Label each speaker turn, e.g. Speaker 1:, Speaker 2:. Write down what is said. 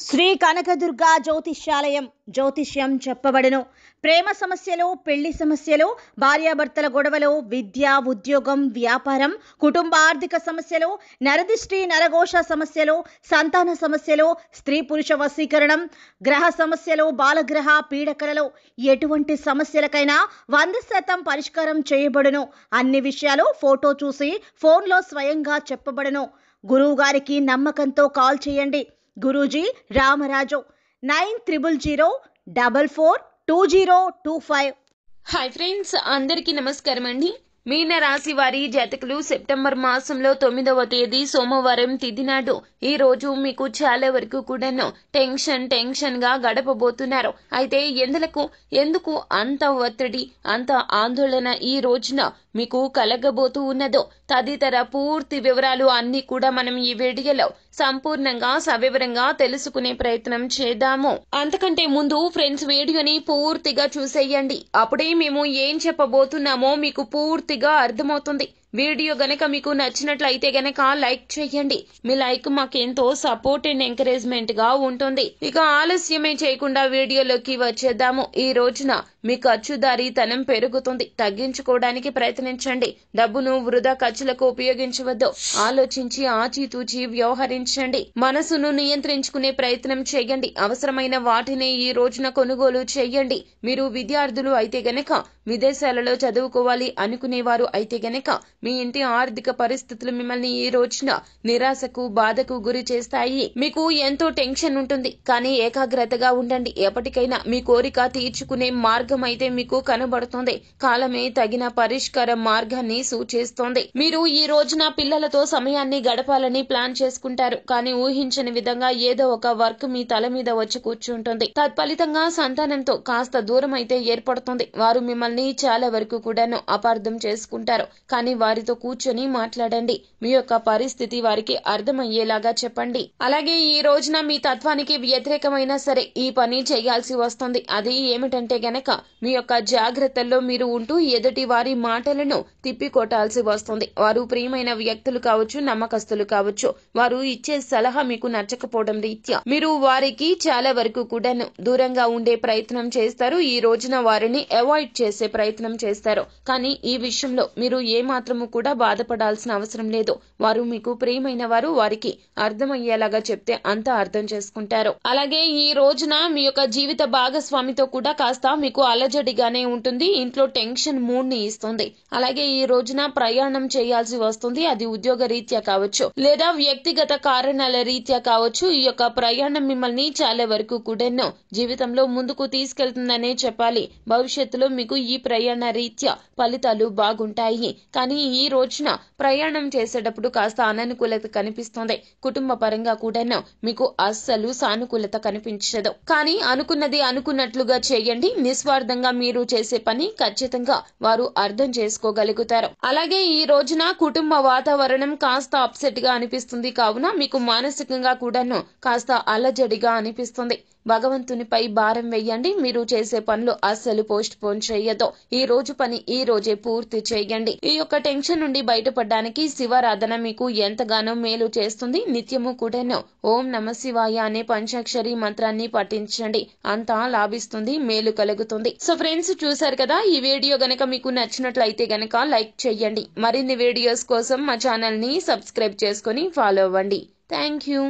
Speaker 1: శ్రీ కనకదుర్గ జ్యోతిష్యాలయం జ్యోతిష్యం చెప్పబడును. ప్రేమ సమస్యలు, పెళ్లి సమస్యలు, భార్యాభర్తల గొడవలు, విద్య, ఉద్యోగం, వ్యాపారం, కుటుంబ ఆర్థిక సమస్యలు, నరదిష్టి, నరఘోష సమస్యలు, సంతాన సమస్యలు, స్త్రీ పురుష వశీకరణం, గ్రహ సమస్యలు, బాలగ్రహ పీడకలలో ఎటువంటి సమస్యలకైనా 100% పరిష్కారం చేయబడును. అన్ని విషయాలు ఫోటో చూసి ఫోన్లో స్వయంగా చెప్పబడును. గురువు గారికి నమ్మకంతో కాల్ చేయండి. గురూజీ రామరాజు 9000442025.
Speaker 2: హాయ్ ఫ్రెండ్స్, అందరికీ నమస్కారం అండి. మీన రాశి వారి జాతకులు సెప్టెంబర్ మాసంలో 9వ తేదీ సోమవారం తిథి నాడు ఈ రోజు మీకు చాలా వరకు కూడాను టెన్షన్ గా గడపబోతున్నారు. అయితే ఎందుకు అంత ఒత్తిడి, అంత ఆందోళన ఈ రోజున మీకు కలగబోతూ ఉన్నదో తదితర పూర్తి వివరాలు అన్ని కూడా మనం ఈ వీడియోలో సంపూర్ణంగా సవివరంగా తెలుసుకునే ప్రయత్నం చేద్దాము. అంతకంటే ముందు ఫ్రెండ్స్, వీడియోని పూర్తిగా చూసేయండి. అప్పుడే మేము ఏం చెప్పబోతున్నామో మీకు పూర్తిగా అర్థమవుతుంది. వీడియో గనక మీకు నచ్చినట్లయితే గనక లైక్ చేయండి. మీ లైక్ మాకెంతో సపోర్ట్ అండ్ ఎంకరేజ్మెంట్ గా ఉంటుంది. ఇక ఆలస్యమే చేయకుండా వీడియోలోకి వచ్చేద్దాము. ఈ రోజున మీ ఖర్చుదారీతనం పెరుగుతుంది. తగ్గించుకోవడానికి ప్రయత్నించండి. డబ్బును వృధా ఖర్చులకు ఉపయోగించవద్దు. ఆలోచించి ఆచితూచి వ్యవహరించండి. మనసును నియంత్రించుకునే ప్రయత్నం చేయండి. అవసరమైన వాటిని ఈ రోజున కొనుగోలు చేయండి. మీరు విద్యార్థులు అయితే గనక విదేశాలలో చదువుకోవాలి అనుకునేవారు అయితే గనక మీ ఇంటి ఆర్థిక పరిస్థితులు మిమ్మల్ని ఈ రోజున నిరాశకు, బాధకు గురి చేస్తాయి. మీకు ఎంతో టెన్షన్ ఉంటుంది, కానీ ఏకాగ్రతగా ఉండండి. ఎప్పటికైనా మీ కోరిక తీర్చుకునే మార్గం అయితే మీకు కనబడుతుంది. కాలమే తగిన పరిష్కార మార్గాన్ని సూచిస్తోంది. మీరు ఈ రోజున పిల్లలతో సమయాన్ని గడపాలని ప్లాన్ చేసుకుంటారు, కానీ ఊహించని విధంగా ఏదో ఒక వర్క్ మీ తల మీద వచ్చి కూర్చుంటుంది. తత్ఫలితంగా సంతానంతో కాస్త దూరం అయితే ఏర్పడుతుంది. వారు మిమ్మల్ని చాలా వరకు కూడాను అపార్థం చేసుకుంటారు, కానీ వారితో కూర్చొని మాట్లాడండి. మీ యొక్క పరిస్థితి వారికి అర్థమయ్యేలాగా చెప్పండి. అలాగే ఈ రోజున మీ తత్వానికి వ్యతిరేకమైనా సరే ఈ పని చేయాల్సి వస్తుంది. అది ఏమిటంటే గనక మీ యొక్క జాగ్రత్తల్లో మీరు ఉంటూ ఎదుటి వారి మాటలను తిప్పికొట్టాల్సి వస్తుంది. వారు ప్రియమైన వ్యక్తులు కావచ్చు, నమ్మకస్తులు కావచ్చు. వారు ఇచ్చే సలహా మీకు నచ్చకపోవడం రీత్యా మీరు వారికి చాలా వరకు కూడాను దూరంగా ఉండే ప్రయత్నం చేస్తారు. ఈ రోజున వారిని అవాయిడ్ చేసే ప్రయత్నం చేస్తారు. కానీ ఈ విషయంలో మీరు ఏమాత్రము కూడా బాధపడాల్సిన అవసరం లేదు. వారు మీకు ప్రియమైన వారు. వారికి అర్థమయ్యేలాగా చెప్తే అంతా అర్థం చేసుకుంటారు. అలాగే ఈ రోజున మీ యొక్క జీవిత భాగస్వామితో కూడా కాస్త మీకు అలజడిగానే ఉంటుంది. ఇంట్లో టెన్షన్ మూడ్ ని ఇస్తుంది. అలాగే ఈ రోజున ప్రయాణం చేయాల్సి వస్తుంది. అది ఉద్యోగ రీత్యా కావచ్చు, లేదా వ్యక్తిగత కారణాల రీత్యా కావచ్చు. ఈ యొక్క ప్రయాణం మిమ్మల్ని చాలా వరకు కూడాను జీవితంలో ముందుకు తీసుకెళ్తుందనే చెప్పాలి. భవిష్యత్తులో మీకు ఈ ప్రయాణ రీత్యా ఫలితాలు బాగుంటాయి. కానీ ఈ రోజున ప్రయాణం చేసేటప్పుడు కాస్త అననుకూలత కనిపిస్తుంది. కుటుంబ పరంగా కూడాను మీకు అస్సలు సానుకూలత కనిపించదు. కానీ అనుకున్నది అనుకున్నట్లుగా చేయండి. నిస్వార్థంగా మీరు చేసే పని ఖచ్చితంగా వారు అర్థం చేసుకోగలుగుతారు. అలాగే ఈ రోజున కుటుంబ వాతావరణం కాస్త అప్సెట్ గా అనిపిస్తుంది. కావున మీకు మానసికంగా కూడాను కాస్త అలజడిగా అనిపిస్తుంది. భగవంతునిపై భారం వేయండి. మీరు చేసే పనులు అస్సలు పోస్ట్ పోన్ చేయొద్దు. ఈ రోజు పని ఈ రోజే పూర్తి చేయండి. ఈ యొక్క టెన్షన్ నుండి బయటపడడానికి శివారాధన మీకు ఎంతగానో మేలు చేస్తుంది. నిత్యము కూడాను ఓం నమ శివాయ అనే పంచాక్షరి మంత్రాన్ని పఠించండి. అంతా లాభిస్తుంది, మేలు కలుగుతుంది. సో ఫ్రెండ్స్, చూసారు కదా, ఈ వీడియో గనక మీకు నచ్చినట్లయితే గనక లైక్ చేయండి. మరిన్ని వీడియోస్ కోసం మా ఛానల్ ని సబ్స్క్రైబ్ చేసుకుని ఫాలో అవ్వండి. Thank you.